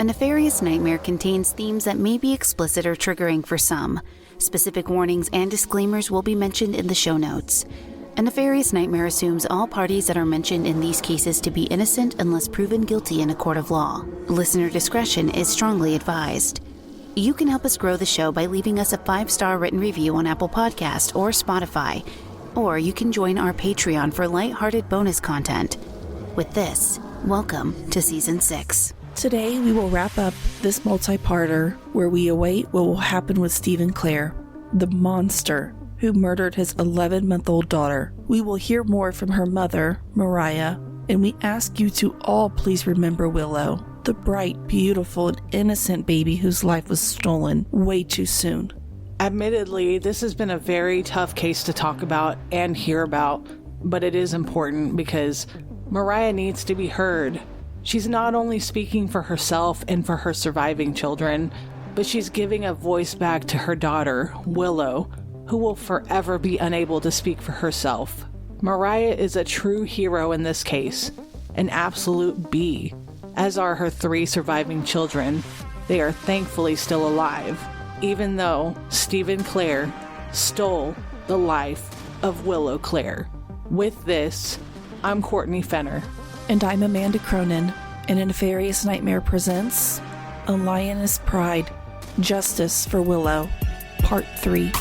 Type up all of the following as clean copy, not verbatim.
A nefarious nightmare contains themes that may be explicit or triggering for some. Specific warnings and disclaimers will be mentioned in the show notes. A nefarious nightmare assumes all parties that are mentioned in these cases to be innocent unless proven guilty in a court of law. Listener discretion is strongly advised. You can help us grow the show by leaving us a 5-star written review on Apple Podcast or Spotify, or you can join our Patreon for lighthearted bonus content. With this, welcome to Season 6. Today, we will wrap up this multi-parter where we await what will happen with Stephen Clare, the monster who murdered his 11-month-old daughter. We will hear more from her mother, Mariah, and we ask you to all please remember Willow, the bright, beautiful, and innocent baby whose life was stolen way too soon. Admittedly, this has been a very tough case to talk about and hear about, but it is important because Mariah needs to be heard. She's not only speaking for herself and for her surviving children, but she's giving a voice back to her daughter, Willow, who will forever be unable to speak for herself. Mariah is a true hero in this case, an absolute B, as are her 3 surviving children. They are thankfully still alive, even though Stephen Clare stole the life of Willow Clare. With this, I'm Courtney Fenner. And I'm Amanda Cronin, and A Nefarious Nightmare presents A Lioness Pride, Justice for Willow, Part 3.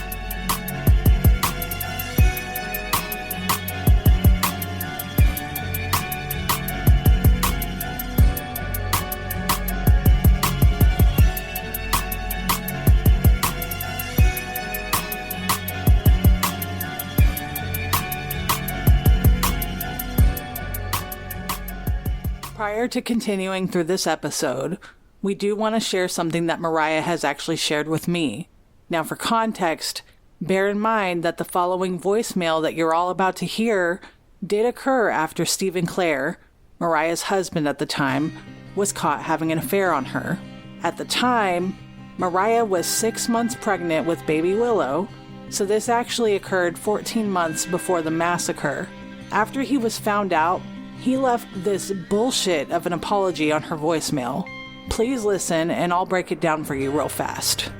Prior to continuing through this episode, we do want to share something that Mariah has actually shared with me. Now, for context, bear in mind that the following voicemail that you're all about to hear did occur after Stephen Clare, Mariah's husband at the time, was caught having an affair on her. At the time, Mariah was 6 months pregnant with baby Willow, so this actually occurred 14 months before the massacre. After he was found out, he left this bullshit of an apology on her voicemail. Please listen, and I'll break it down for you real fast.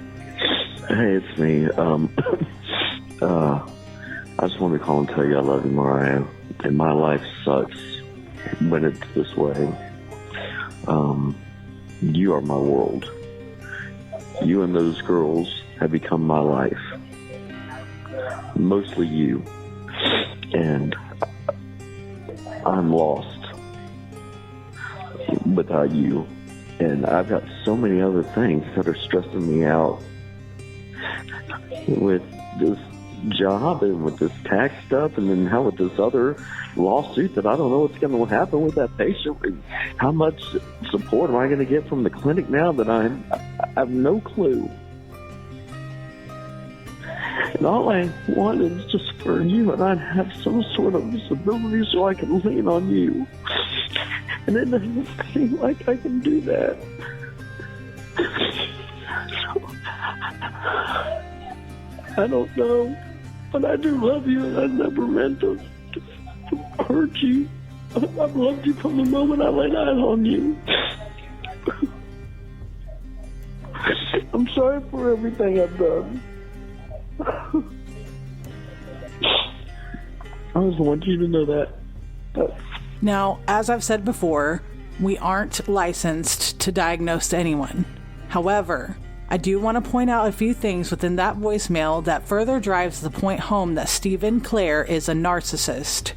Hey, it's me. I just wanted to call and tell you I love you, Mariah. And my life sucks when it's this way. You are my world. You and those girls have become my life. Mostly you. And I'm lost without you, and I've got so many other things that are stressing me out with this job and with this tax stuff, and then how with this other lawsuit that I don't know what's going to happen with that patient. How much support am I going to get from the clinic now that I have no clue? And all I want is just for you and I to have some sort of disability so I can lean on you. And it doesn't seem like I can do that. I don't know, but I do love you, and I never meant to hurt you. I've loved you from the moment I laid eyes on you. I'm sorry for everything I've done. I just want you to know that. Now, as I've said before, we aren't licensed to diagnose anyone. However, I do want to point out a few things within that voicemail that further drives the point home that Stephen Clare is a narcissist.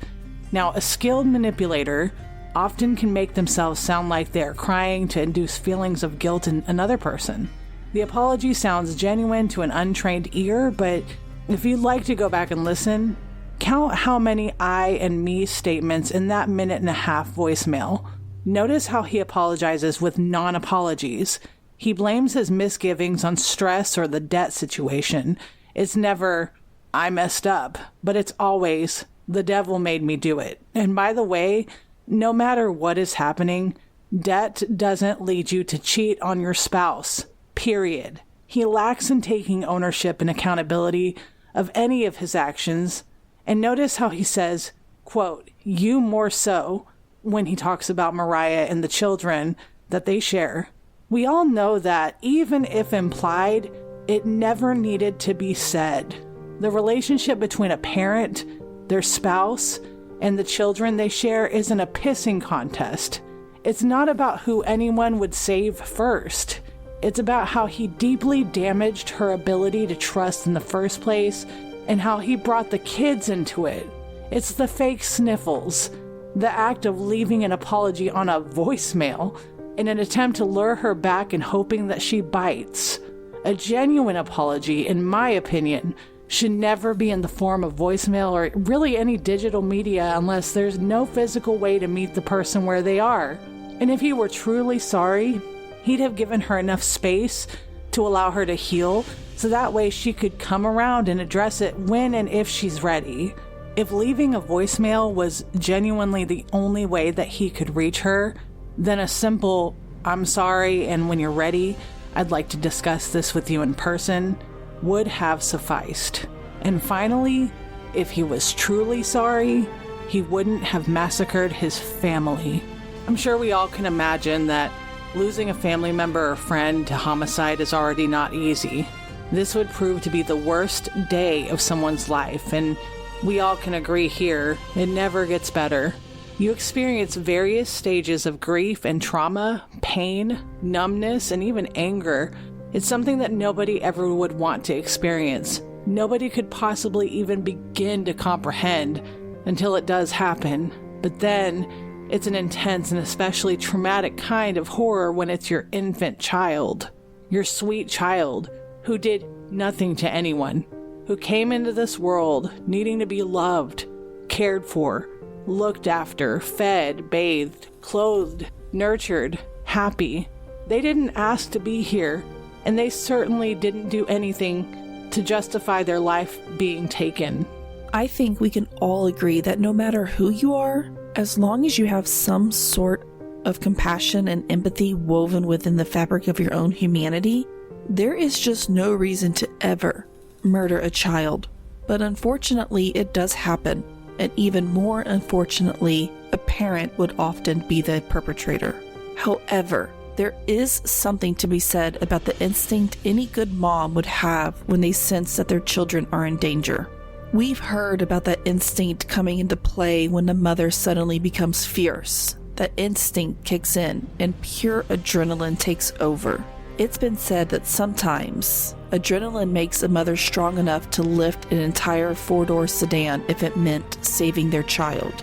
Now, a skilled manipulator often can make themselves sound like they're crying to induce feelings of guilt in another person. The apology sounds genuine to an untrained ear, but if you'd like to go back and listen, count how many I and me statements in that 1.5-minute voicemail. Notice how he apologizes with non-apologies. He blames his misgivings on stress or the debt situation. It's never, I messed up, but it's always, the devil made me do it. And by the way, no matter what is happening, debt doesn't lead you to cheat on your spouse. Period. He lacks in taking ownership and accountability of any of his actions. And notice how he says, quote, you more so, when he talks about Mariah and the children that they share. We all know that, even if implied, it never needed to be said. The relationship between a parent, their spouse, and the children they share isn't a pissing contest. It's not about who anyone would save first. It's about how he deeply damaged her ability to trust in the first place and how he brought the kids into it. It's the fake sniffles, the act of leaving an apology on a voicemail in an attempt to lure her back and hoping that she bites. A genuine apology, in my opinion, should never be in the form of voicemail or really any digital media unless there's no physical way to meet the person where they are. And if he were truly sorry, he'd have given her enough space to allow her to heal so that way she could come around and address it when and if she's ready. If leaving a voicemail was genuinely the only way that he could reach her, then a simple, "I'm sorry, and when you're ready, I'd like to discuss this with you in person," would have sufficed. And finally, if he was truly sorry, he wouldn't have massacred his family. I'm sure we all can imagine that losing a family member or friend to homicide is already not easy. This would prove to be the worst day of someone's life, and we all can agree here, it never gets better. You experience various stages of grief and trauma, pain, numbness, and even anger. It's something that nobody ever would want to experience. Nobody could possibly even begin to comprehend until it does happen. But then, it's an intense and especially traumatic kind of horror when it's your infant child. Your sweet child, who did nothing to anyone, who came into this world needing to be loved, cared for, looked after, fed, bathed, clothed, nurtured, happy. They didn't ask to be here, and they certainly didn't do anything to justify their life being taken. I think we can all agree that no matter who you are, as long as you have some sort of compassion and empathy woven within the fabric of your own humanity, there is just no reason to ever murder a child. But unfortunately, it does happen. And even more unfortunately, a parent would often be the perpetrator. However, there is something to be said about the instinct any good mom would have when they sense that their children are in danger. We've heard about that instinct coming into play when the mother suddenly becomes fierce. That instinct kicks in and pure adrenaline takes over. It's been said that sometimes adrenaline makes a mother strong enough to lift an entire four-door sedan if it meant saving their child.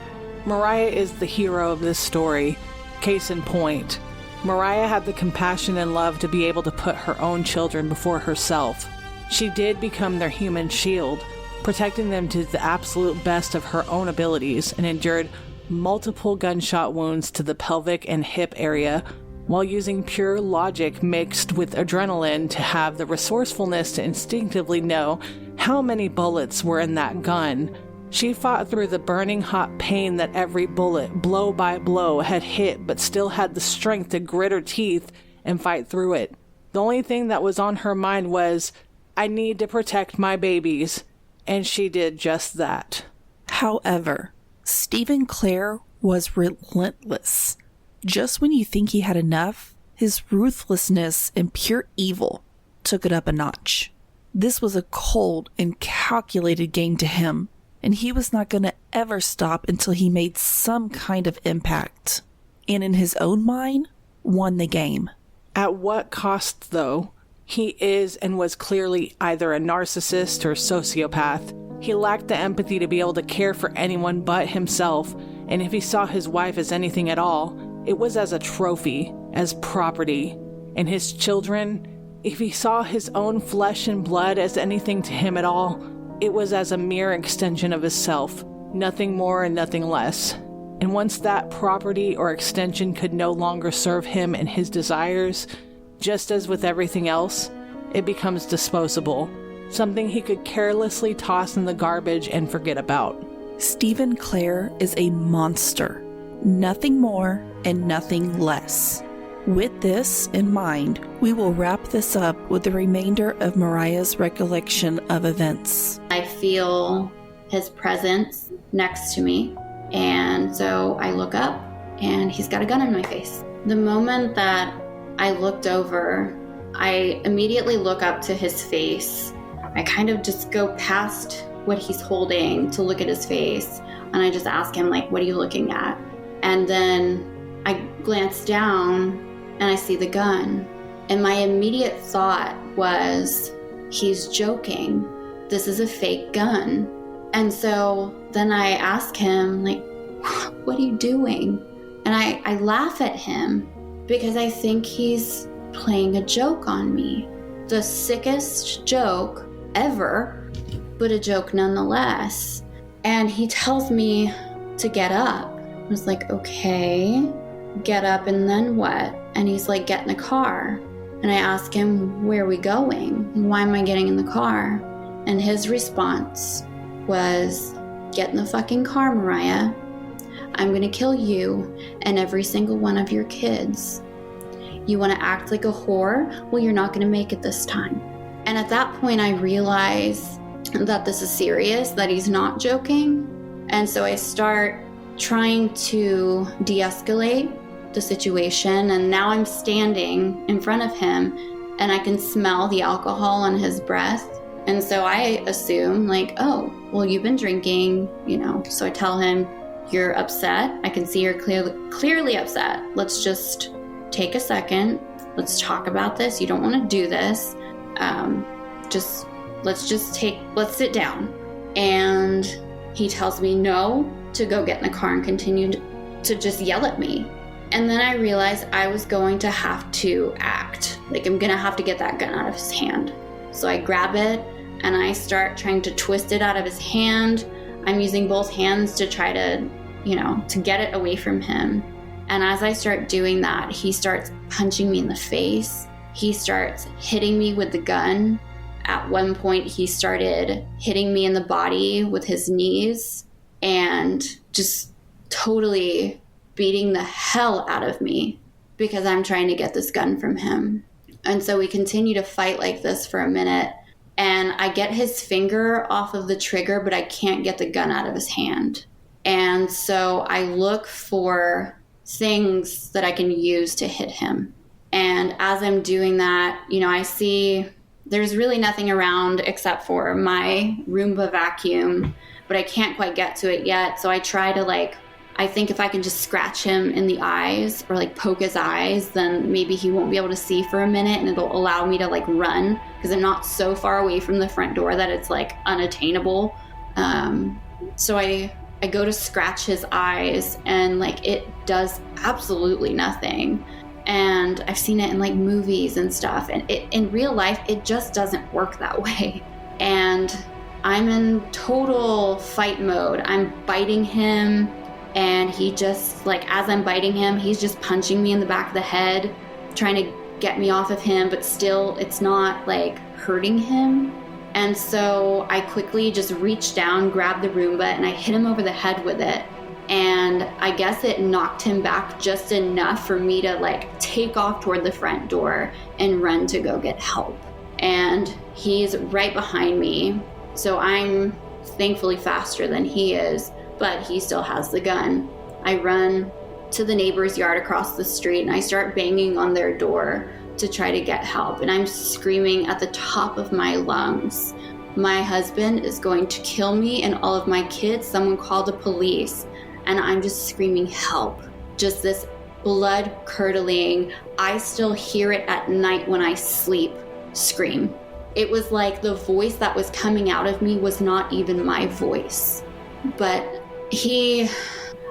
Mariah is the hero of this story. Case in point, Mariah had the compassion and love to be able to put her own children before herself. She did become their human shield, protecting them to the absolute best of her own abilities, and endured multiple gunshot wounds to the pelvic and hip area while using pure logic mixed with adrenaline to have the resourcefulness to instinctively know how many bullets were in that gun. She fought through the burning hot pain that every bullet, blow by blow, had hit, but still had the strength to grit her teeth and fight through it. The only thing that was on her mind was, I need to protect my babies, and she did just that. However, Stephen Clare was relentless. Just when you think he had enough, his ruthlessness and pure evil took it up a notch. This was a cold and calculated game to him, and he was not going to ever stop until he made some kind of impact, and in his own mind, won the game. At what cost, though? He is and was clearly either a narcissist or sociopath. He lacked the empathy to be able to care for anyone but himself, and if he saw his wife as anything at all, it was as a trophy, as property. And his children, if he saw his own flesh and blood as anything to him at all, it was as a mere extension of his self, nothing more and nothing less. And once that property or extension could no longer serve him and his desires, just as with everything else, it becomes disposable, something he could carelessly toss in the garbage and forget about. Stephen Clare is a monster. Nothing more and nothing less. With this in mind, we will wrap this up with the remainder of Mariah's recollection of events. I feel his presence next to me, and so I look up, and he's got a gun in my face. The moment that I looked over. I immediately look up to his face. I kind of just go past what he's holding to look at his face. And I just ask him, like, what are you looking at? And then I glance down and I see the gun. And my immediate thought was, he's joking. This is a fake gun. And so then I ask him, like, what are you doing? And I laugh at him because I think he's playing a joke on me. The sickest joke ever, but a joke nonetheless. And he tells me to get up. I was like, okay, get up and then what? And he's like, get in the car. And I ask him, where are we going? Why am I getting in the car? And his response was, get in the fucking car, Mariah. I'm gonna kill you and every single one of your kids. You wanna act like a whore? Well, you're not gonna make it this time. And at that point, I realize that this is serious, that he's not joking. And so I start trying to de-escalate the situation. And now I'm standing in front of him and I can smell the alcohol on his breath. And so I assume, like, oh, well, you've been drinking, So I tell him, you're upset. I can see you're clearly upset. Let's just take a second. Let's talk about this. You don't want to do this. Let's sit down. And he tells me no, to go get in the car and continue to just yell at me. And then I realized I was going to have to act. Like, I'm going to have to get that gun out of his hand. So I grab it and I start trying to twist it out of his hand. I'm using both hands to try to, to get it away from him. And as I start doing that, he starts punching me in the face. He starts hitting me with the gun. At one point, he started hitting me in the body with his knees and just totally beating the hell out of me because I'm trying to get this gun from him. And so we continue to fight like this for a minute. And I get his finger off of the trigger, but I can't get the gun out of his hand. And so I look for things that I can use to hit him. And as I'm doing that, I see there's really nothing around except for my Roomba vacuum, but I can't quite get to it yet. So I try to I think if I can just scratch him in the eyes or poke his eyes, then maybe he won't be able to see for a minute and it'll allow me to run because I'm not so far away from the front door that it's unattainable. So I go to scratch his eyes and it does absolutely nothing. And I've seen it in movies and stuff, and in real life it just doesn't work that way. And I'm in total fight mode. I'm biting him, and he just as I'm biting him, he's just punching me in the back of the head, trying to get me off of him, but still it's not hurting him. And so I quickly just reach down, grab the Roomba, and I hit him over the head with it. And I guess it knocked him back just enough for me to take off toward the front door and run to go get help. And he's right behind me. So I'm thankfully faster than he is, but he still has the gun. I run to the neighbor's yard across the street and I start banging on their door to try to get help. And I'm screaming at the top of my lungs, my husband is going to kill me and all of my kids. Someone call the police. And I'm just screaming help. Just this blood curdling, I still hear it at night when I sleep, scream. It was like the voice that was coming out of me was not even my voice. But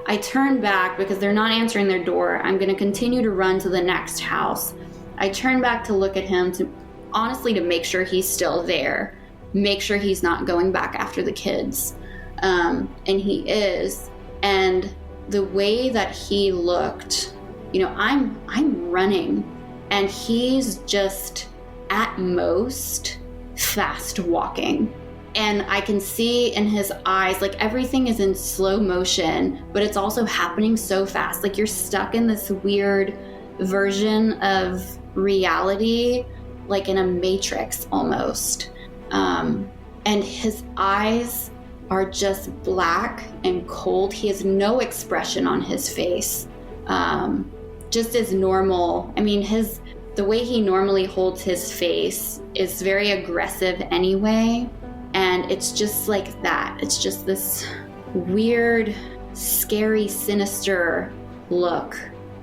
I turn back because they're not answering their door. I'm going to continue to run to the next house. I turn back to look at him to make sure he's still there. Make sure he's not going back after the kids. And he is. And the way that he looked, I'm running and he's just at most fast walking. And I can see in his eyes, everything is in slow motion, but it's also happening so fast. You're stuck in this weird version of reality, in a matrix almost. And his eyes are just black and cold. He has no expression on his face. Just as normal. I mean, his the way he normally holds his face is very aggressive anyway. And it's just like that. It's just this weird, scary, sinister look.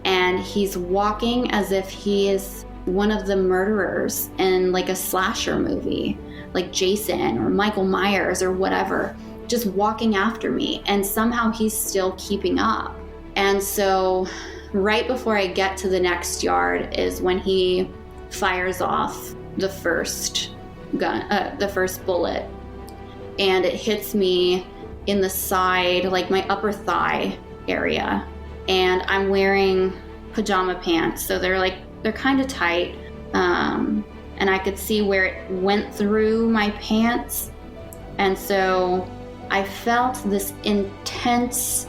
And he's walking as if he is one of the murderers in like a slasher movie, like Jason or Michael Myers or whatever, just walking after me. And somehow he's still keeping up. And so right before I get to the next yard is when he fires off the first bullet. And it hits me in the side, like my upper thigh area. And I'm wearing pajama pants, so they're kind of tight. And I could see where it went through my pants. And so I felt this intense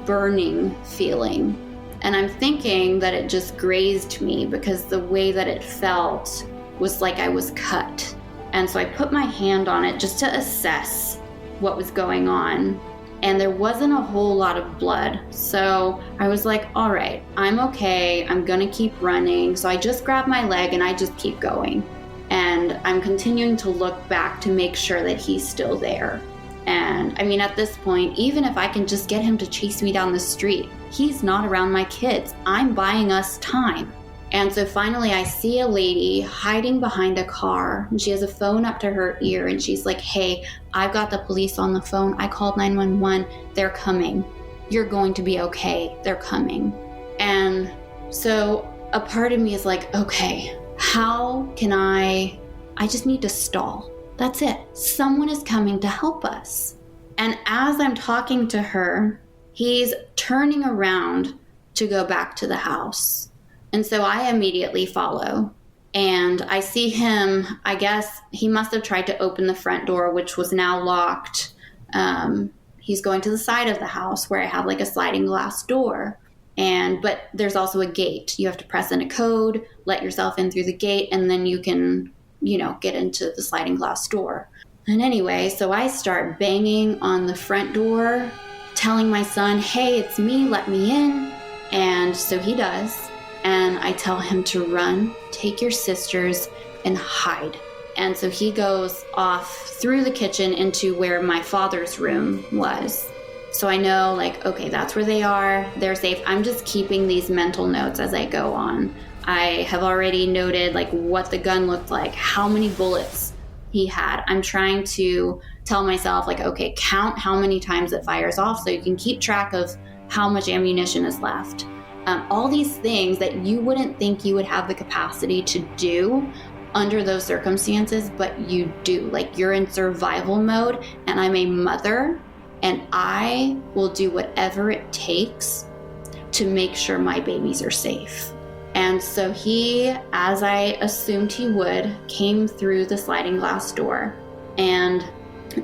burning feeling. And I'm thinking that it just grazed me because the way that it felt was like I was cut. And so I put my hand on it just to assess what was going on. And there wasn't a whole lot of blood. So I was like, all right, I'm okay. I'm gonna keep running. So I just grab my leg and I just keep going. And I'm continuing to look back to make sure that he's still there. And I mean, at this point, even if I can just get him to chase me down the street, he's not around my kids. I'm buying us time. And so finally I see a lady hiding behind a car, and she has a phone up to her ear, and she's like, hey, I've got the police on the phone. I called 911. They're coming. You're going to be okay. They're coming. And so a part of me is like, okay, how can I just need to stall. That's it. Someone is coming to help us. And as I'm talking to her, he's turning around to go back to the house. And so I immediately follow, and I see him. I guess he must have tried to open the front door, which was now locked. He's going to the side of the house where I have like a sliding glass door. But there's also a gate. You have to press in a code, let yourself in through the gate, and then you can, get into the sliding glass door. And anyway, so I start banging on the front door, telling my son, hey, it's me, let me in. And so he does. And I tell him to run, take your sisters, and hide. And so he goes off through the kitchen into where my father's room was. So I know, okay, that's where they are. They're safe. I'm just keeping these mental notes as I go on. I have already noted, what the gun looked like, how many bullets he had. I'm trying to tell myself, okay, count how many times it fires off so you can keep track of how much ammunition is left. All these things that you wouldn't think you would have the capacity to do under those circumstances, but you do. You're in survival mode, and I'm a mother, and I will do whatever it takes to make sure my babies are safe. And so he, as I assumed he would, came through the sliding glass door, and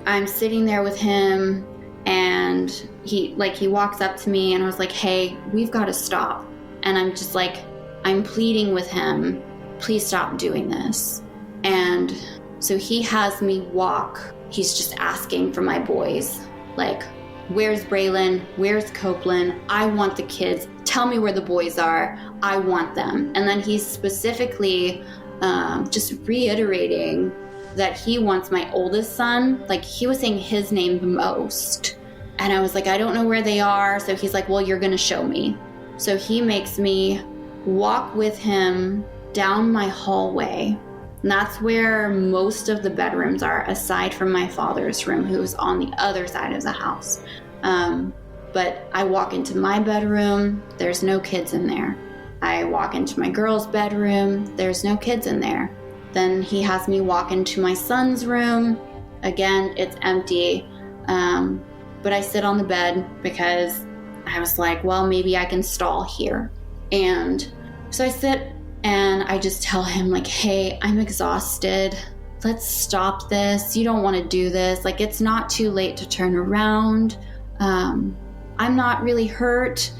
I'm sitting there with him. And he walks up to me, and I was like, hey, we've got to stop. And I'm just I'm pleading with him, please stop doing this. And so he has me walk. He's just asking for my boys. Where's Braylon? Where's Copeland? I want the kids. Tell me where the boys are. I want them. And then he's specifically just reiterating that he wants my oldest son. He was saying his name the most. And I was like, I don't know where they are. So he's like, well, you're going to show me. So he makes me walk with him down my hallway. And that's where most of the bedrooms are, aside from my father's room, who's on the other side of the house. But I walk into my bedroom. There's no kids in there. I walk into my girl's bedroom. There's no kids in there. Then he has me walk into my son's room. Again, it's empty. But I sit on the bed because I was like, well, maybe I can stall here. And so I sit and I just tell him hey, I'm exhausted. Let's stop this. You don't want to do this. It's not too late to turn around. I'm not really hurt.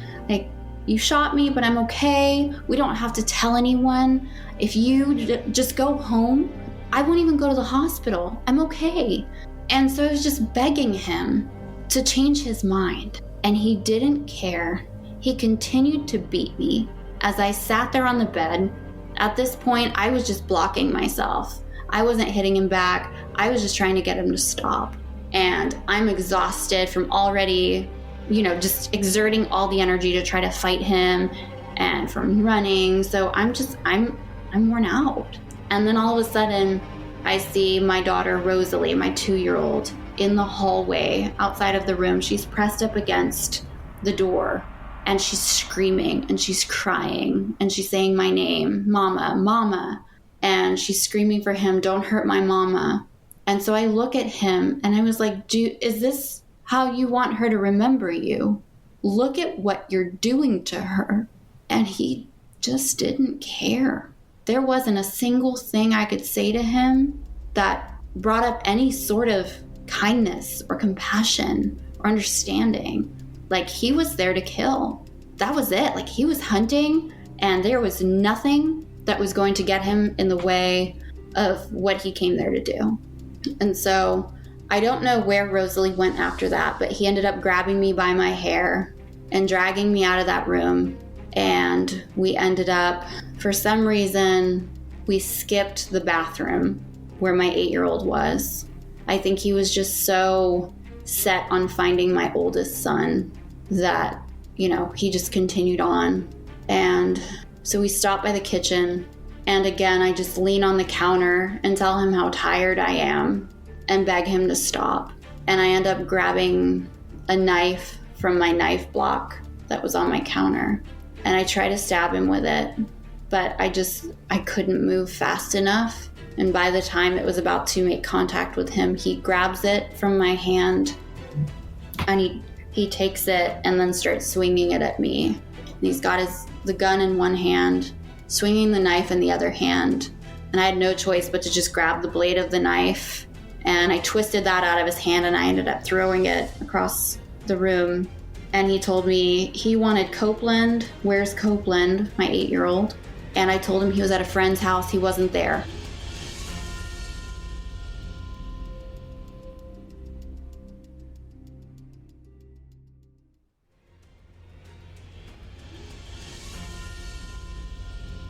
You shot me, but I'm okay. We don't have to tell anyone. If you just go home, I won't even go to the hospital. I'm okay. And so I was just begging him to change his mind. And he didn't care. He continued to beat me as I sat there on the bed, At this point, I was just blocking myself. I wasn't hitting him back. I was just trying to get him to stop. And I'm exhausted from already, just exerting all the energy to try to fight him and from running. So I'm worn out. And then all of a sudden, I see my daughter, Rosalie, my 2-year-old, in the hallway outside of the room. She's pressed up against the door and she's screaming and she's crying and she's saying my name, Mama, Mama. And she's screaming for him, don't hurt my mama. And so I look at him and I was like, is this how you want her to remember you? Look at what you're doing to her. And he just didn't care. There wasn't a single thing I could say to him that brought up any sort of kindness or compassion or understanding. Like, he was there to kill. That was it. Like, he was hunting and there was nothing that was going to get him in the way of what he came there to do. And so I don't know where Rosalie went after that, but he ended up grabbing me by my hair and dragging me out of that room. And we ended up, for some reason, we skipped the bathroom where my 8-year-old was. I think he was just so set on finding my oldest son that, he just continued on. And so we stopped by the kitchen. And again, I just lean on the counter and tell him how tired I am and beg him to stop. And I end up grabbing a knife from my knife block that was on my counter. And I try to stab him with it, but I couldn't move fast enough. And by the time it was about to make contact with him, he grabs it from my hand and he takes it and then starts swinging it at me. And he's got the gun in one hand, swinging the knife in the other hand. And I had no choice but to just grab the blade of the knife. And I twisted that out of his hand and I ended up throwing it across the room. And he told me he wanted Copeland. Where's Copeland? My 8-year-old. And I told him he was at a friend's house. He wasn't there.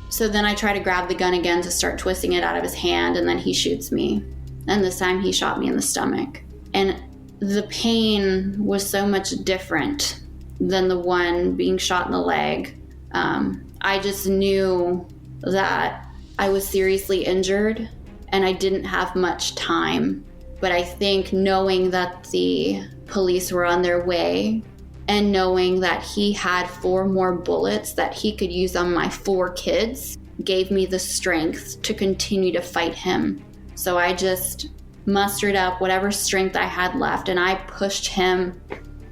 So then I try to grab the gun again to start twisting it out of his hand, and then he shoots me. And this time he shot me in the stomach. And the pain was so much different than the one being shot in the leg. I just knew that I was seriously injured and I didn't have much time. But I think knowing that the police were on their way and knowing that he had 4 more bullets that he could use on my 4 kids gave me the strength to continue to fight him. So I just mustered up whatever strength I had left and I pushed him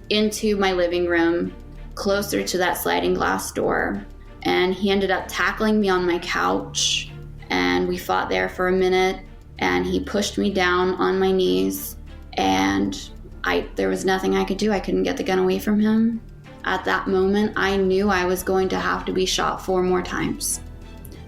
into my living room, closer to that sliding glass door. And he ended up tackling me on my couch and we fought there for a minute and he pushed me down on my knees and there was nothing I could do. I couldn't get the gun away from him. At that moment, I knew I was going to have to be shot 4 more times.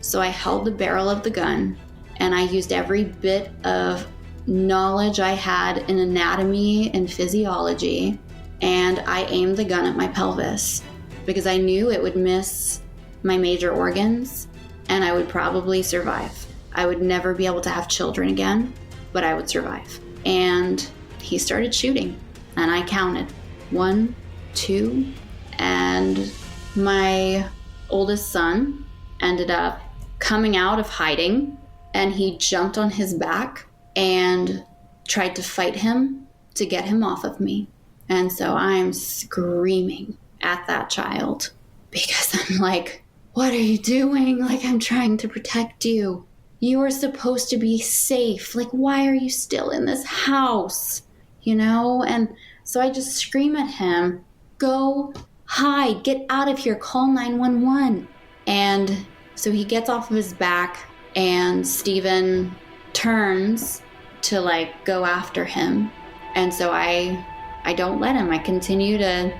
So I held the barrel of the gun and I used every bit of knowledge I had in anatomy and physiology, and I aimed the gun at my pelvis because I knew it would miss my major organs and I would probably survive. I would never be able to have children again, but I would survive. And he started shooting and I counted 1, 2, and my oldest son ended up coming out of hiding and he jumped on his back and tried to fight him to get him off of me. And so I'm screaming at that child because I'm like, what are you doing? Like, I'm trying to protect you. You are supposed to be safe. Like, why are you still in this house? And so I just scream at him, go hide, get out of here, call 911. And so he gets off of his back and Stephen turns to go after him. And so I don't let him. I continue to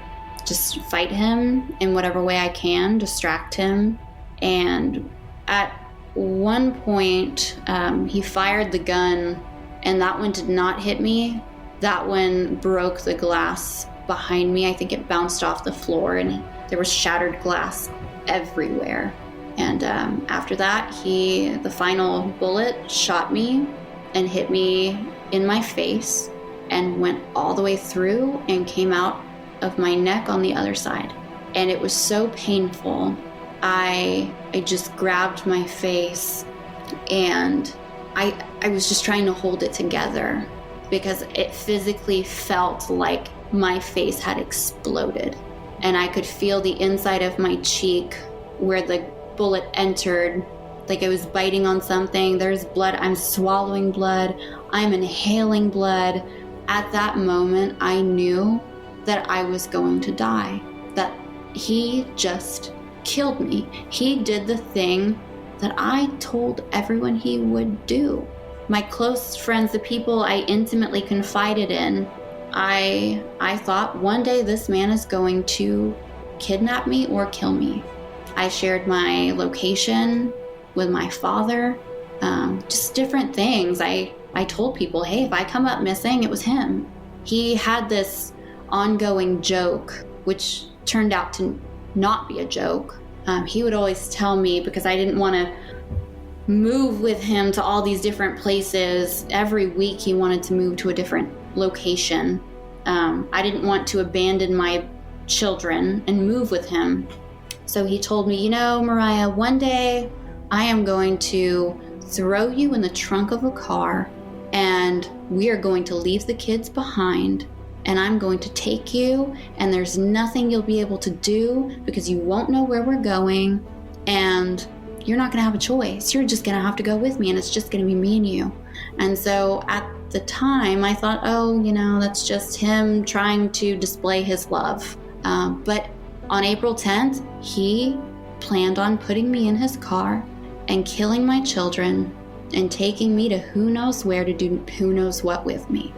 just fight him in whatever way I can, distract him. And at one point, he fired the gun and that one did not hit me. That one broke the glass behind me. I think it bounced off the floor and there was shattered glass everywhere. And after that, the final bullet shot me and hit me in my face and went all the way through and came out of my neck on the other side. And it was so painful. I just grabbed my face and I was just trying to hold it together because it physically felt like my face had exploded. And I could feel the inside of my cheek where the bullet entered, like it was biting on something. There's blood. I'm swallowing blood. I'm inhaling blood. At that moment, I knew that I was going to die, that he just killed me. He did the thing that I told everyone he would do. My close friends, the people I intimately confided in, I thought one day this man is going to kidnap me or kill me. I shared my location with my father, just different things. I told people, hey, if I come up missing, it was him. He had this ongoing joke, which turned out to not be a joke. He would always tell me, because I didn't want to move with him to all these different places. Every week he wanted to move to a different location. I didn't want to abandon my children and move with him. So he told me, Mariah, one day I am going to throw you in the trunk of a car and we are going to leave the kids behind and I'm going to take you and there's nothing you'll be able to do because you won't know where we're going and you're not going to have a choice. You're just going to have to go with me and it's just going to be me and you. And so at the time I thought, that's just him trying to display his love. But on April 10th, he planned on putting me in his car and killing my children and taking me to who knows where to do who knows what with me.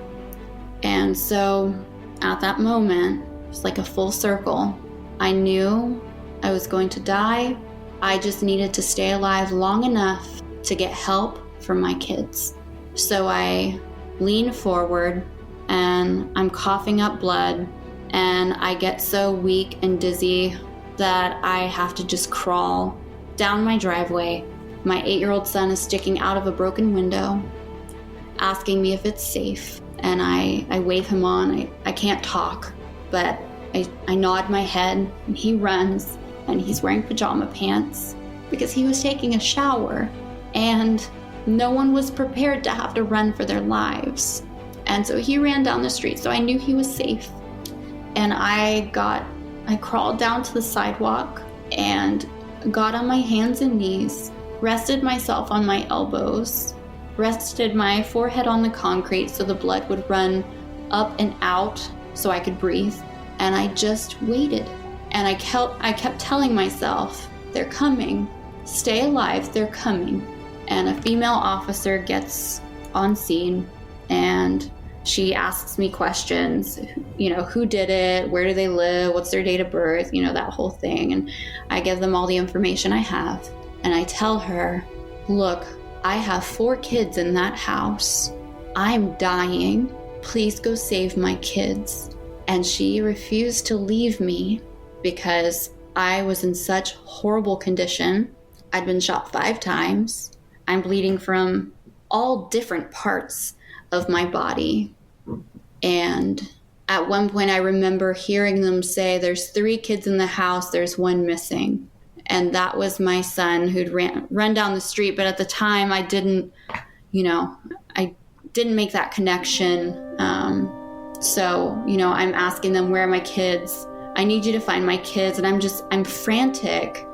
And so at that moment, it's like a full circle. I knew I was going to die. I just needed to stay alive long enough to get help for my kids. So I lean forward and I'm coughing up blood and I get so weak and dizzy that I have to just crawl down my driveway. My 8-year-old son is sticking out of a broken window, asking me if it's safe. And I wave him on. I can't talk, but I nod my head and he runs and he's wearing pajama pants because he was taking a shower and no one was prepared to have to run for their lives. And so he ran down the street, so I knew he was safe. And I crawled down to the sidewalk and got on my hands and knees, rested myself on my elbows, rested my forehead on the concrete so the blood would run up and out so I could breathe. And I just waited. And I kept telling myself, they're coming. Stay alive, they're coming. And a female officer gets on scene and she asks me questions, who did it, where do they live, what's their date of birth, that whole thing. And I give them all the information I have. And I tell her, look, I have 4 kids in that house. I'm dying. Please go save my kids. And she refused to leave me because I was in such horrible condition. I'd been shot 5 times. I'm bleeding from all different parts of my body. And at one point I remember hearing them say, there's 3 kids in the house, there's 1 missing. And that was my son who'd run down the street. But at the time I didn't make that connection. So I'm asking them, where are my kids? I need you to find my kids. And I'm frantic.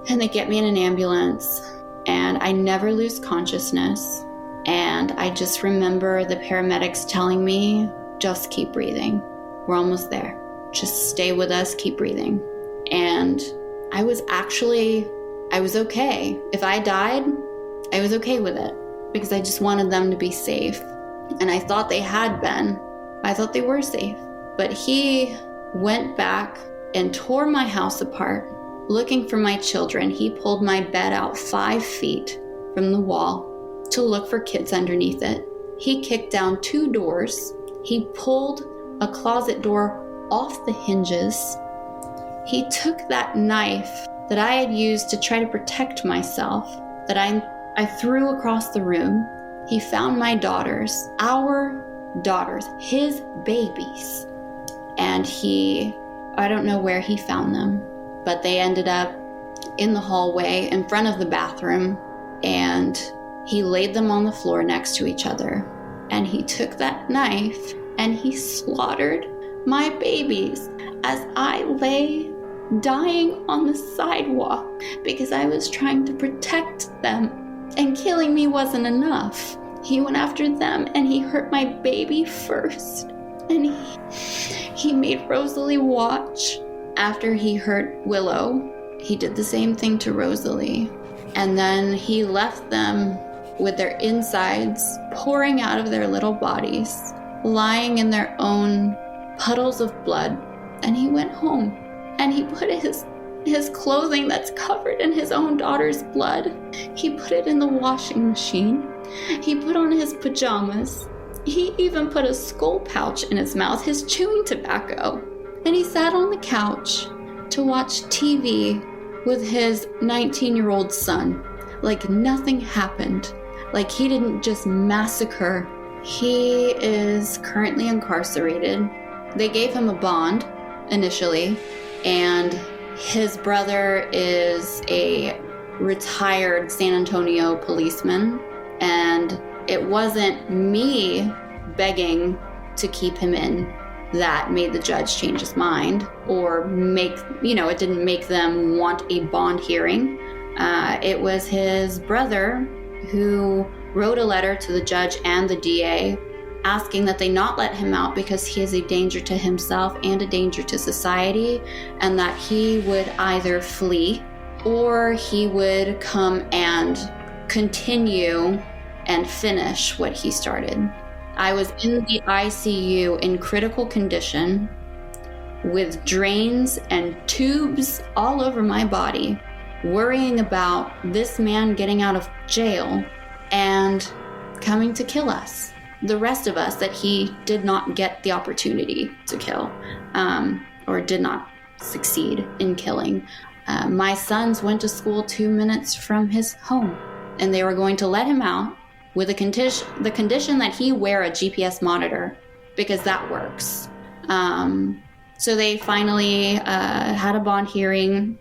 And they get me in an ambulance and I never lose consciousness. And I just remember the paramedics telling me, just keep breathing. We're almost there. Just stay with us, keep breathing. And I was okay. If I died, I was okay with it because I just wanted them to be safe. And I thought they had been. I thought they were safe. But he went back and tore my house apart looking for my children. He pulled my bed out 5 feet from the wall to look for kids underneath it. He kicked down 2 doors. He pulled a closet door off the hinges. He took that knife that I had used to try to protect myself, that I threw across the room. He found my daughters, our daughters, his babies. And I don't know where he found them, but they ended up in the hallway in front of the bathroom, and he laid them on the floor next to each other. And he took that knife and he slaughtered my babies as I lay dying on the sidewalk because I was trying to protect them, and killing me wasn't enough. He went after them and he hurt my baby first, and he made Rosalie watch. After he hurt Willow, he did the same thing to Rosalie, and then he left them with their insides pouring out of their little bodies, lying in their own puddles of blood. And he went home and he put his clothing that's covered in his own daughter's blood, he put it in the washing machine. He put on his pajamas. He even put a skull pouch in his mouth, his chewing tobacco. And he sat on the couch to watch TV with his 19-year-old son, like nothing happened, like he didn't just massacre. He is currently incarcerated. They gave him a bond initially, and his brother is a retired San Antonio policeman, and it wasn't me begging to keep him in that made the judge change his mind, or it didn't make them want a bond hearing. It was his brother who wrote a letter to the judge and the DA asking that they not let him out because he is a danger to himself and a danger to society, and that he would either flee or he would come and continue and finish what he started. I was in the ICU in critical condition with drains and tubes all over my body, worrying about this man getting out of jail and coming to kill us, the rest of us that he did not get the opportunity to kill, or did not succeed in killing. My sons went to school 2 minutes from his home, and they were going to let him out with the condition that he wear a GPS monitor, because that works. So they finally had a bond hearing.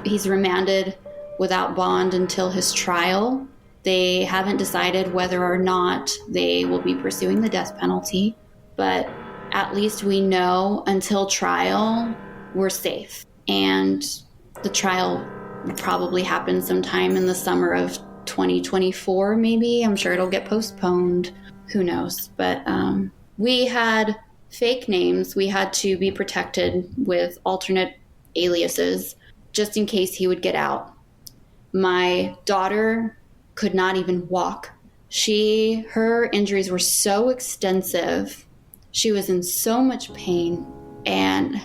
He's remanded without bond until his trial. They haven't decided whether or not they will be pursuing the death penalty, but at least we know until trial we're safe. And the trial will probably happen sometime in the summer of 2024, maybe. I'm sure it'll get postponed. Who knows? But we had fake names. We had to be protected with alternate aliases just in case he would get out. My daughter could not even walk. Her injuries were so extensive. She was in so much pain. And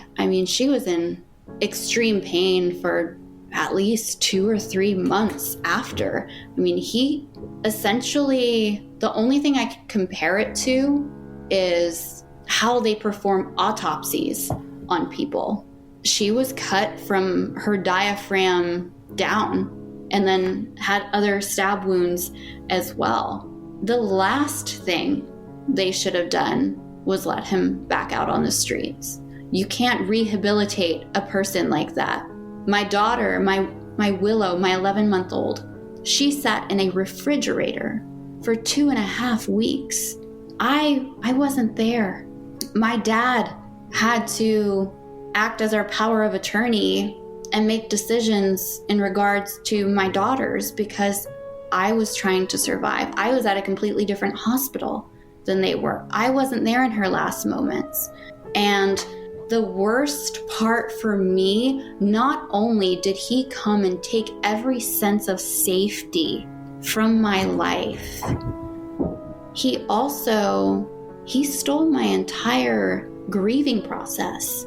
she was in extreme pain for at least 2 or 3 months after. He essentially, the only thing I could compare it to is how they perform autopsies on people. She was cut from her diaphragm down and then had other stab wounds as well. The last thing they should have done was let him back out on the streets. You can't rehabilitate a person like that. My daughter, my Willow, my 11-month-old, she sat in a refrigerator for 2.5 weeks. I wasn't there. My dad had to act as our power of attorney and make decisions in regards to my daughters because I was trying to survive. I was at a completely different hospital than they were. I wasn't there in her last moments. And the worst part for me, not only did he come and take every sense of safety from my life, he stole my entire grieving process.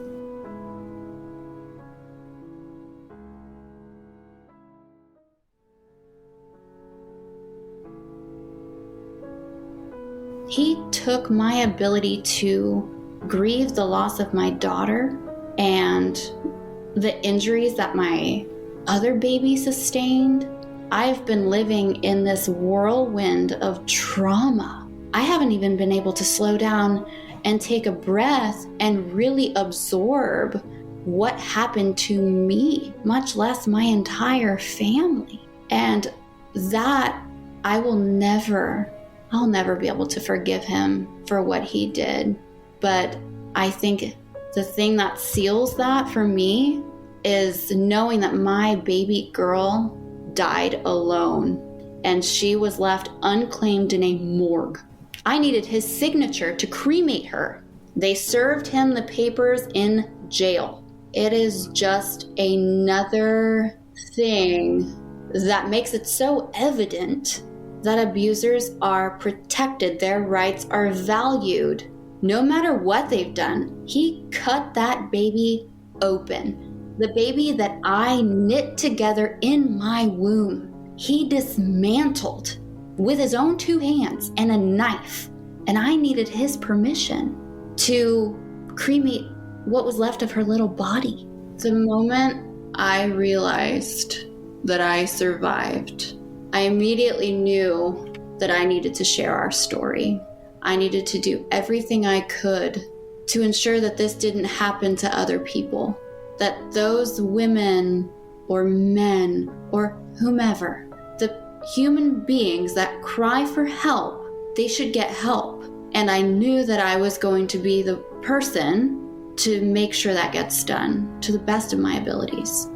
He took my ability to grieve the loss of my daughter and the injuries that my other baby sustained. I've been living in this whirlwind of trauma. I haven't even been able to slow down and take a breath and really absorb what happened to me, much less my entire family. And that I'll never be able to forgive him for what he did. But I think the thing that seals that for me is knowing that my baby girl died alone and she was left unclaimed in a morgue. I needed his signature to cremate her. They served him the papers in jail. It is just another thing that makes it so evident that abusers are protected, their rights are valued, no matter what they've done. He cut that baby open. The baby that I knit together in my womb, he dismantled with his own 2 hands and a knife. And I needed his permission to cremate what was left of her little body. The moment I realized that I survived, I immediately knew that I needed to share our story. I needed to do everything I could to ensure that this didn't happen to other people, that those women or men or whomever, the human beings that cry for help, they should get help. And I knew that I was going to be the person to make sure that gets done to the best of my abilities.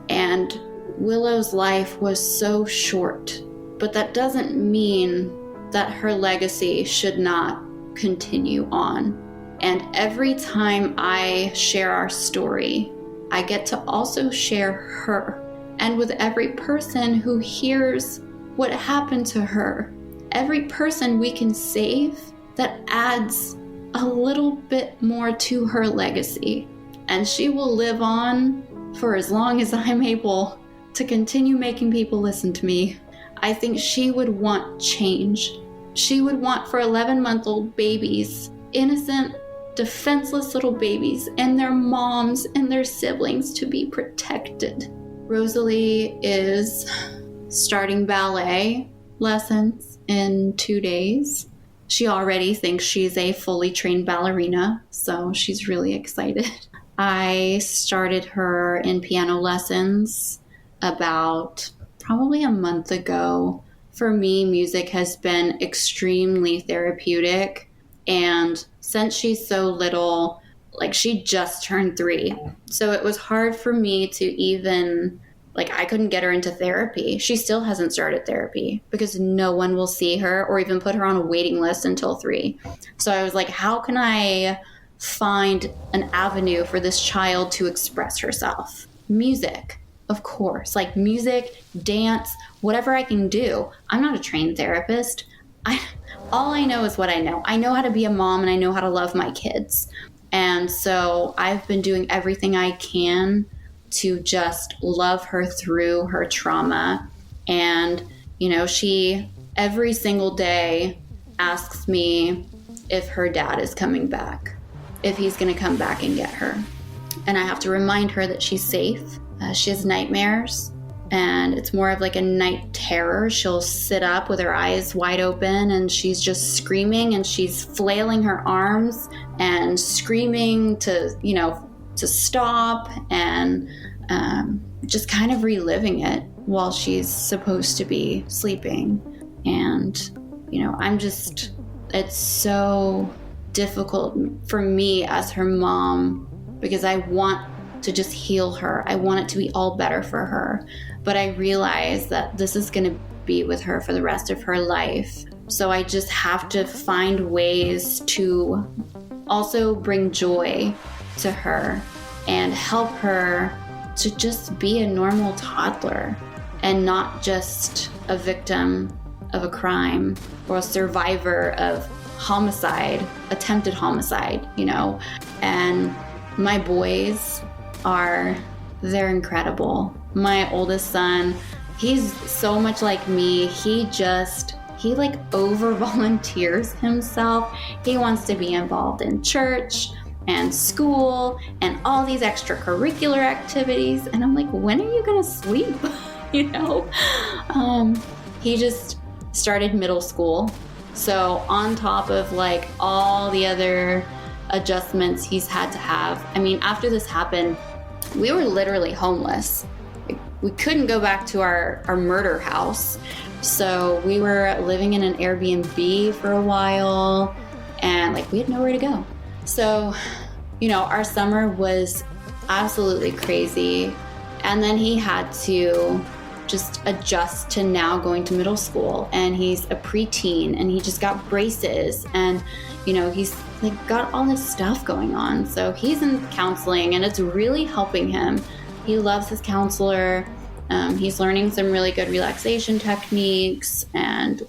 And Willow's life was so short, but that doesn't mean that her legacy should not continue on. And every time I share our story, I get to also share her. And with every person who hears what happened to her, every person we can save, that adds a little bit more to her legacy. And she will live on for as long as I'm able to continue making people listen to me. I think she would want change. She would want for 11-month-old babies, innocent, defenseless little babies, and their moms and their siblings to be protected. Rosalie is starting ballet lessons in 2 days. She already thinks she's a fully trained ballerina, so she's really excited. I started her in piano lessons about probably a month ago. For me, music has been extremely therapeutic. And since she's so little, like she just turned 3. So it was hard for me to even, I couldn't get her into therapy. She still hasn't started therapy because no one will see her or even put her on a waiting list until 3. So I was like, how can I find an avenue for this child to express herself? Music. Of course, music, dance, whatever I can do. I'm not a trained therapist. All I know is what I know. I know how to be a mom and I know how to love my kids. And so I've been doing everything I can to just love her through her trauma. And, she every single day asks me if her dad is coming back, if he's going to come back and get her. And I have to remind her that she's safe. She has nightmares, and it's more of a night terror. She'll sit up with her eyes wide open, and she's just screaming, and she's flailing her arms and screaming to stop, and just kind of reliving it while she's supposed to be sleeping. And, it's so difficult for me as her mom because I want to just heal her. I want it to be all better for her. But I realize that this is going to be with her for the rest of her life. So I just have to find ways to also bring joy to her and help her to just be a normal toddler and not just a victim of a crime or a survivor of homicide, attempted homicide, And my boys they're incredible. My oldest son, he's so much like me. He over volunteers himself. He wants to be involved in church. and school and all these extracurricular activities. And I'm like, when are you going to sleep? You know? He just started middle school. So on top of like all the other adjustments he's had to have, I mean, after this happened, we were literally homeless. We couldn't go back to our murder house. So we were living in an Airbnb for a while, and like we had nowhere to go. So, you know, our summer was absolutely crazy. And then he had to just adjust to now going to middle school, and he's a preteen, and he just got braces, and, you know, he's like got all this stuff going on. So he's in counseling, and it's really helping him. He loves his counselor. He's learning some really good relaxation techniques, and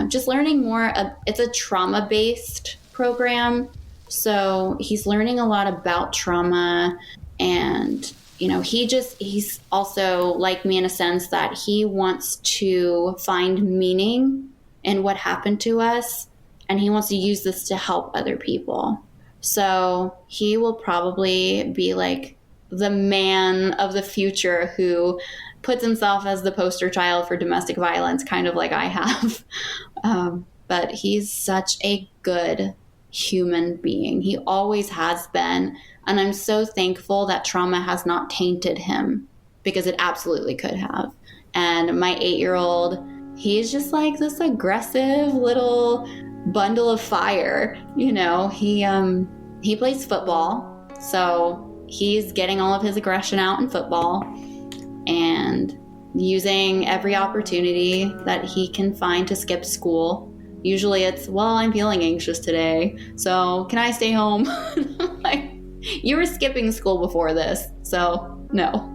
just learning more. It's a trauma-based program. So he's learning a lot about trauma, and, you know, he's also like me in a sense that he wants to find meaning in what happened to us, and he wants to use this to help other people. So he will probably be like the man of the future who puts himself as the poster child for domestic violence, kind of like I have. But he's such a good human being. He always has been. And I'm so thankful that trauma has not tainted him, because it absolutely could have. And my 8-year-old, he's just like this aggressive little bundle of fire. You know, he plays football. So he's getting all of his aggression out in football and using every opportunity that he can find to skip school. Usually it's, well, I'm feeling anxious today, so can I stay home? I'm like, you were skipping school before this, so no.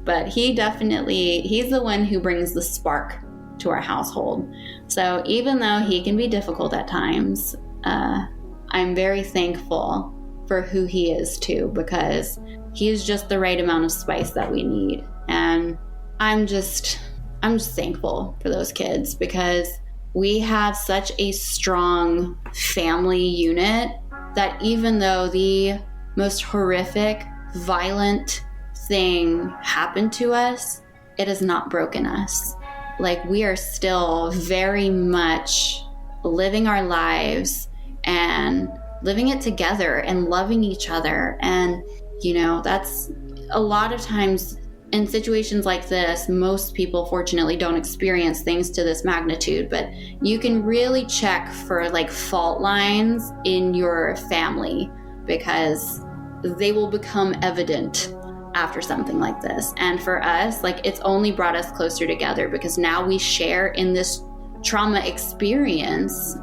But he's the one who brings the spark to our household. So even though he can be difficult at times, I'm very thankful for who he is too, because he is just the right amount of spice that we need. And I'm just thankful for those kids, because we have such a strong family unit that even though the most horrific, violent thing happened to us, it has not broken us. Like, we are still very much living our lives and living it together and loving each other. And, you know, that's a lot of times in situations like this, most people fortunately don't experience things to this magnitude, but you can really check for like fault lines in your family, because they will become evident after something like this. And for us, like, it's only brought us closer together, because now we share in this trauma experience.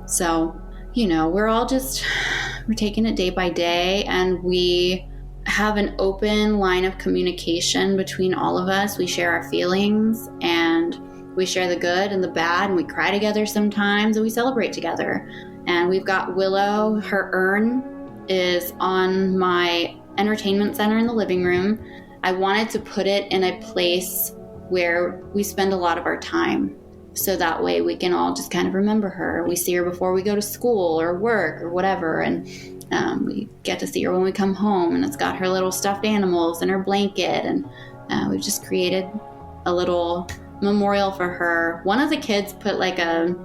So, you know, we're taking it day by day, and we have an open line of communication between all of us. We share our feelings, and we share the good and the bad, and we cry together sometimes, and we celebrate together. And we've got Willow. Her urn is on my entertainment center in the living room. I wanted to put it in a place where we spend a lot of our time, so that way we can all just kind of remember her. We see her before we go to school or work or whatever, and we get to see her when we come home, and it's got her little stuffed animals and her blanket, and we've just created a little memorial for her. One of the kids put like a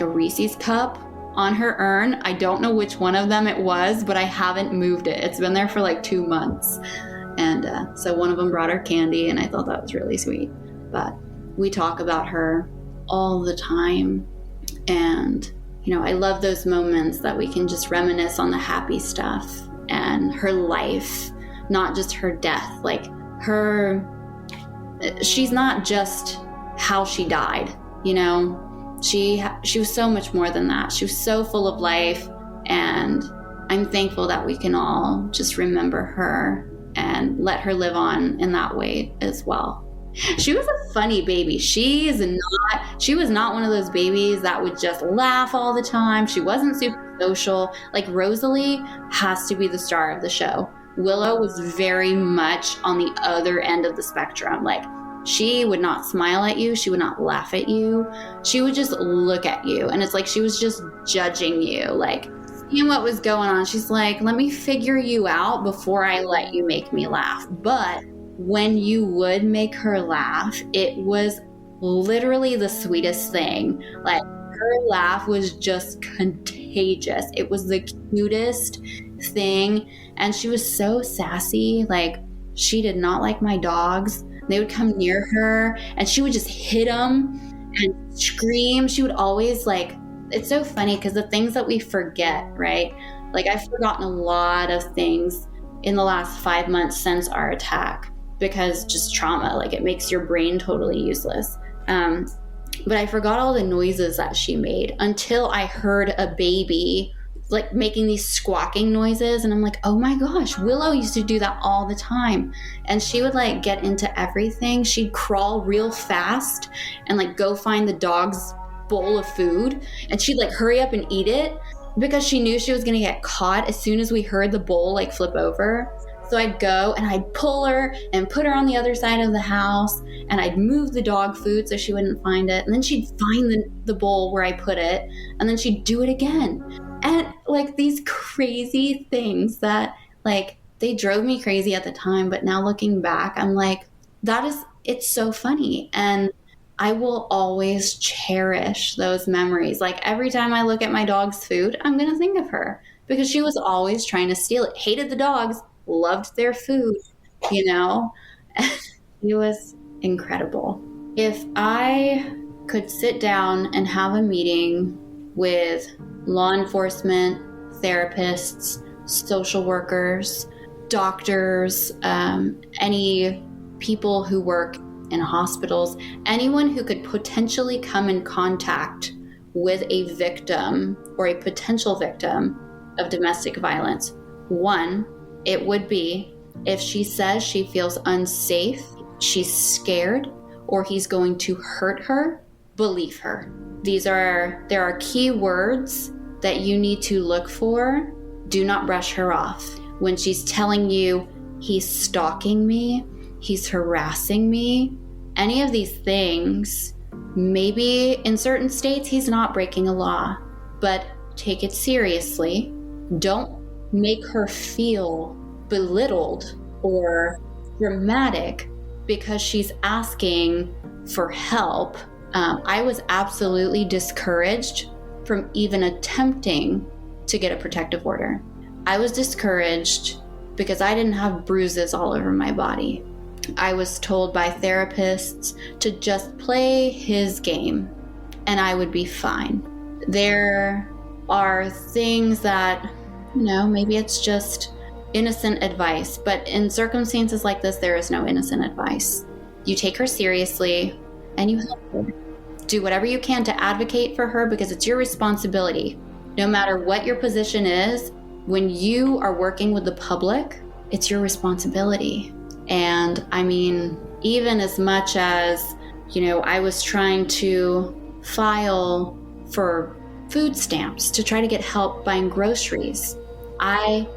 Reese's cup on her urn. I don't know which one of them it was, but I haven't moved it. It's been there for like 2 months. And so one of them brought her candy, and I thought that was really sweet. But we talk about her all the time. And, you know, I love those moments that we can just reminisce on the happy stuff and her life, not just her death. Like, she's not just how she died, you know? She was so much more than that. She was so full of life, and I'm thankful that we can all just remember her and let her live on in that way as well. She was a funny baby. She was not one of those babies that would just laugh all the time. She wasn't super social. Like, Rosalie has to be the star of the show. Willow was very much on the other end of the spectrum. Like, she would not smile at you. She would not laugh at you. She would just look at you. And it's like she was just judging you. Like, seeing what was going on. She's like, let me figure you out before I let you make me laugh. But when you would make her laugh, it was literally the sweetest thing. Like, her laugh was just contagious. It was the cutest thing. And she was so sassy. Like, she did not like my dogs. They would come near her and she would just hit them and scream. She would always like, it's so funny because the things that we forget, right? Like, I've forgotten a lot of things in the last 5 months since our attack because just trauma, like it makes your brain totally useless. But I forgot all the noises that she made until I heard a baby like making these squawking noises. And I'm like, oh my gosh, Willow used to do that all the time. And she would like get into everything. She'd crawl real fast and like go find the dog's bowl of food. And she'd like hurry up and eat it because she knew she was going to get caught as soon as we heard the bowl like flip over. So I'd go and I'd pull her and put her on the other side of the house and I'd move the dog food so she wouldn't find it. And then she'd find the bowl where I put it and then she'd do it again. And like these crazy things that like they drove me crazy at the time. But now looking back, I'm like, it's so funny. And I will always cherish those memories. Like every time I look at my dog's food, I'm going to think of her because she was always trying to steal it, hated the dogs, loved their food, you know. It was incredible. If I could sit down and have a meeting with law enforcement, therapists, social workers, doctors, any people who work in hospitals, anyone who could potentially come in contact with a victim or a potential victim of domestic violence, one, it would be if she says she feels unsafe, she's scared, or he's going to hurt her, believe her. There are key words that you need to look for. Do not brush her off. When she's telling you, he's stalking me, he's harassing me, any of these things, maybe in certain states he's not breaking a law, but take it seriously. Don't make her feel belittled or dramatic because she's asking for help. I was absolutely discouraged from even attempting to get a protective order. I was discouraged because I didn't have bruises all over my body. I was told by therapists to just play his game and I would be fine. There are things that, you know, maybe it's just innocent advice, but in circumstances like this, there is no innocent advice. You take her seriously and you help her. Do whatever you can to advocate for her because it's your responsibility. No matter what your position is, when you are working with the public, it's your responsibility. And I mean, even as much as, you know, I was trying to file for food stamps to try to get help buying groceries, I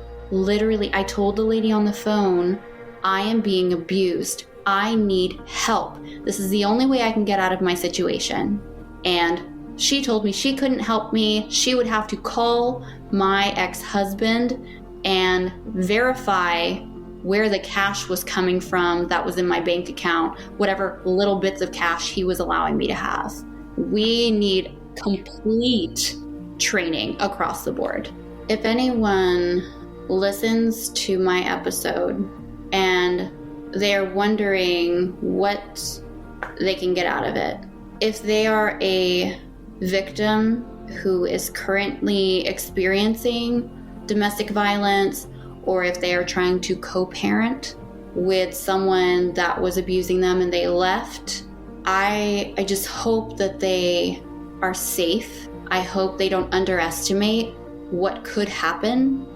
told the lady on the phone, I am being abused. I need help. This is the only way I can get out of my situation. And she told me she couldn't help me. She would have to call my ex-husband and verify where the cash was coming from that was in my bank account, whatever little bits of cash he was allowing me to have. We need complete training across the board. If anyone listens to my episode and they're wondering what they can get out of it, if they are a victim who is currently experiencing domestic violence, or if they are trying to co-parent with someone that was abusing them and they left, I just hope that they are safe. I hope they don't underestimate what could happen.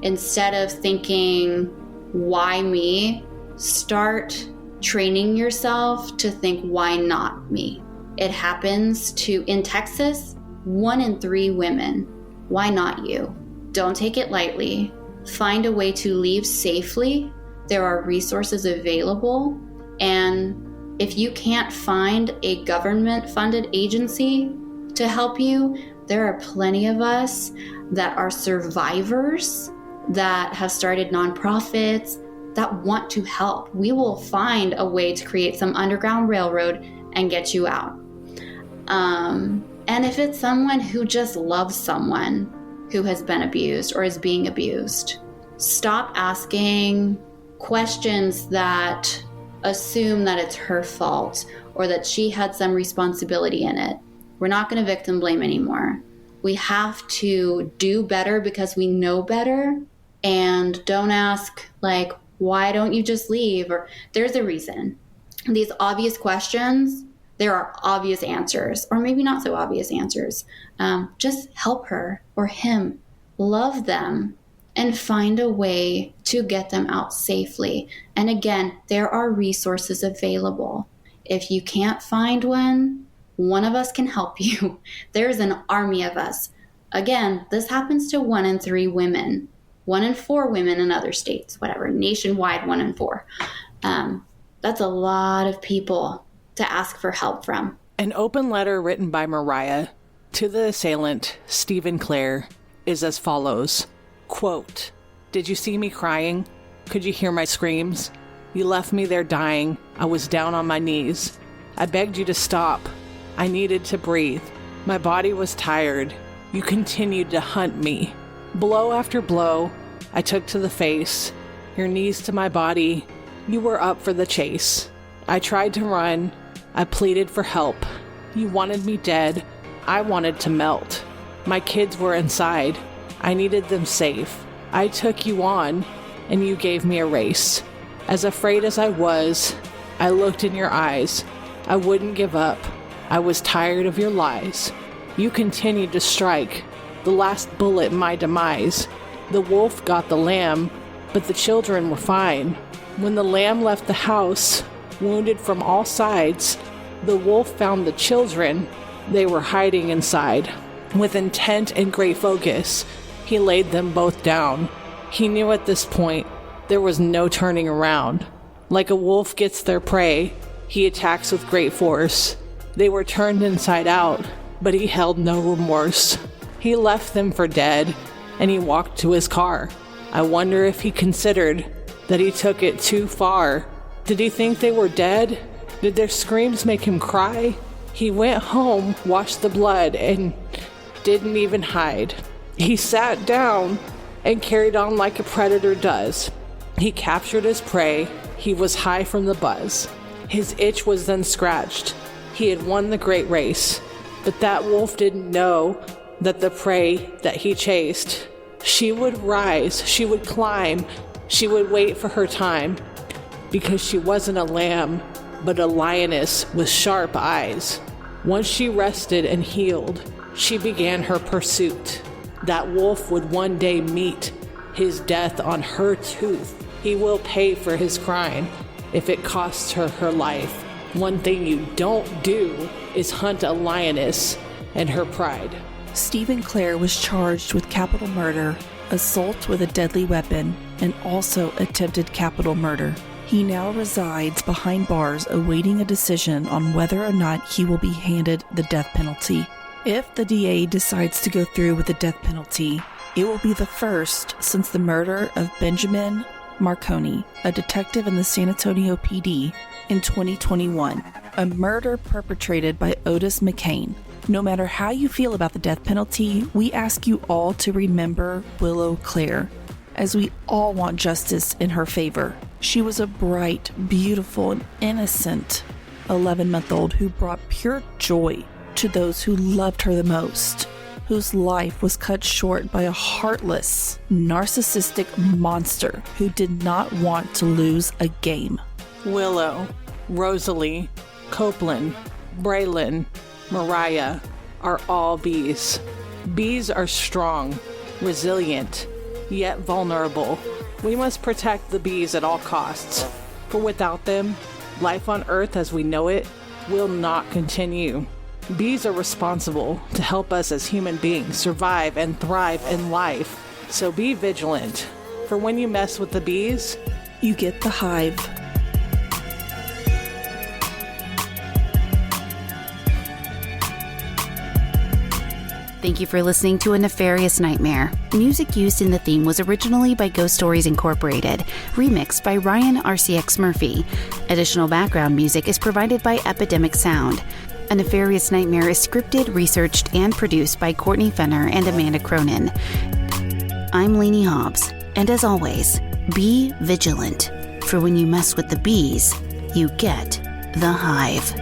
Instead of thinking, why me? Start training yourself to think, why not me? It happens in Texas, 1 in 3 women. Why not you? Don't take it lightly. Find a way to leave safely. There are resources available. And if you can't find a government-funded agency to help you, There are plenty of us that are survivors, that have started nonprofits, that want to help. We will find a way to create some underground railroad and get you out. And if it's someone who just loves someone who has been abused or is being abused, stop asking questions that assume that it's her fault or that she had some responsibility in it. We're not going to victim blame anymore. We have to do better because we know better, and don't ask, like, why don't you just leave? Or there's a reason. These obvious questions, there are obvious answers, or maybe not so obvious answers. Just help her or him, love them, and find a way to get them out safely. And again, there are resources available. If you can't find one of us can help you. There's an army of us. Again, this happens to 1 in 3 women, 1 in 4 women in other states, whatever, nationwide 1 in 4. That's a lot of people to ask for help from. An open letter written by Mariah to the assailant, Stephen Clare, is as follows. Quote, "Did you see me crying? Could you hear my screams? You left me there dying. I was down on my knees. I begged you to stop. I needed to breathe. My body was tired. You continued to hunt me. Blow after blow, I took to the face. Your knees to my body. You were up for the chase. I tried to run. I pleaded for help. You wanted me dead. I wanted to melt. My kids were inside. I needed them safe. I took you on, and you gave me a race. As afraid as I was, I looked in your eyes. I wouldn't give up. I was tired of your lies. You continued to strike. The last bullet, my demise. The wolf got the lamb, but the children were fine. When the lamb left the house, wounded from all sides, the wolf found the children. They were hiding inside. With intent and great focus, he laid them both down. He knew at this point there was no turning around. Like a wolf gets their prey, he attacks with great force. They were turned inside out, but he held no remorse. He left them for dead, and he walked to his car. I wonder if he considered that he took it too far. Did he think they were dead? Did their screams make him cry? He went home, washed the blood, and didn't even hide. He sat down and carried on like a predator does. He captured his prey. He was high from the buzz. His itch was then scratched. He had won the great race. But that wolf didn't know that the prey that he chased, she would rise, she would climb, she would wait for her time, because she wasn't a lamb, but a lioness with sharp eyes. Once she rested and healed, she began her pursuit. That wolf would one day meet his death on her tooth. He will pay for his crime if it costs her her life. One thing you don't do is hunt a lioness and her pride. Stephen Clare was charged with capital murder, assault with a deadly weapon, and also attempted capital murder. He now resides behind bars awaiting a decision on whether or not he will be handed the death penalty. If the DA decides to go through with the death penalty, it will be the first since the murder of Benjamin Marconi, a detective in the San Antonio PD, in 2021, a murder perpetrated by Otis McCain. No matter how you feel about the death penalty, we ask you all to remember Willow Clare, as we all want justice in her favor. She was a bright, beautiful, and innocent 11-month-old who brought pure joy to those who loved her the most, whose life was cut short by a heartless, narcissistic monster who did not want to lose a game. Willow, Rosalie, Copeland, Braylon, Mariah are all bees. Bees are strong, resilient, yet vulnerable. We must protect the bees at all costs, for without them, life on Earth as we know it will not continue. Bees are responsible to help us as human beings survive and thrive in life. So be vigilant, for when you mess with the bees, you get the hive. Thank you for listening to A Nefarious Nightmare. Music used in the theme was originally by Ghost Stories Incorporated, remixed by Ryan RCX Murphy. Additional background music is provided by Epidemic Sound. A Nefarious Nightmare is scripted, researched, and produced by Courtney Fenner and Amanda Cronin. I'm Lainey Hobbs, and as always, be vigilant, for when you mess with the bees, you get the hive.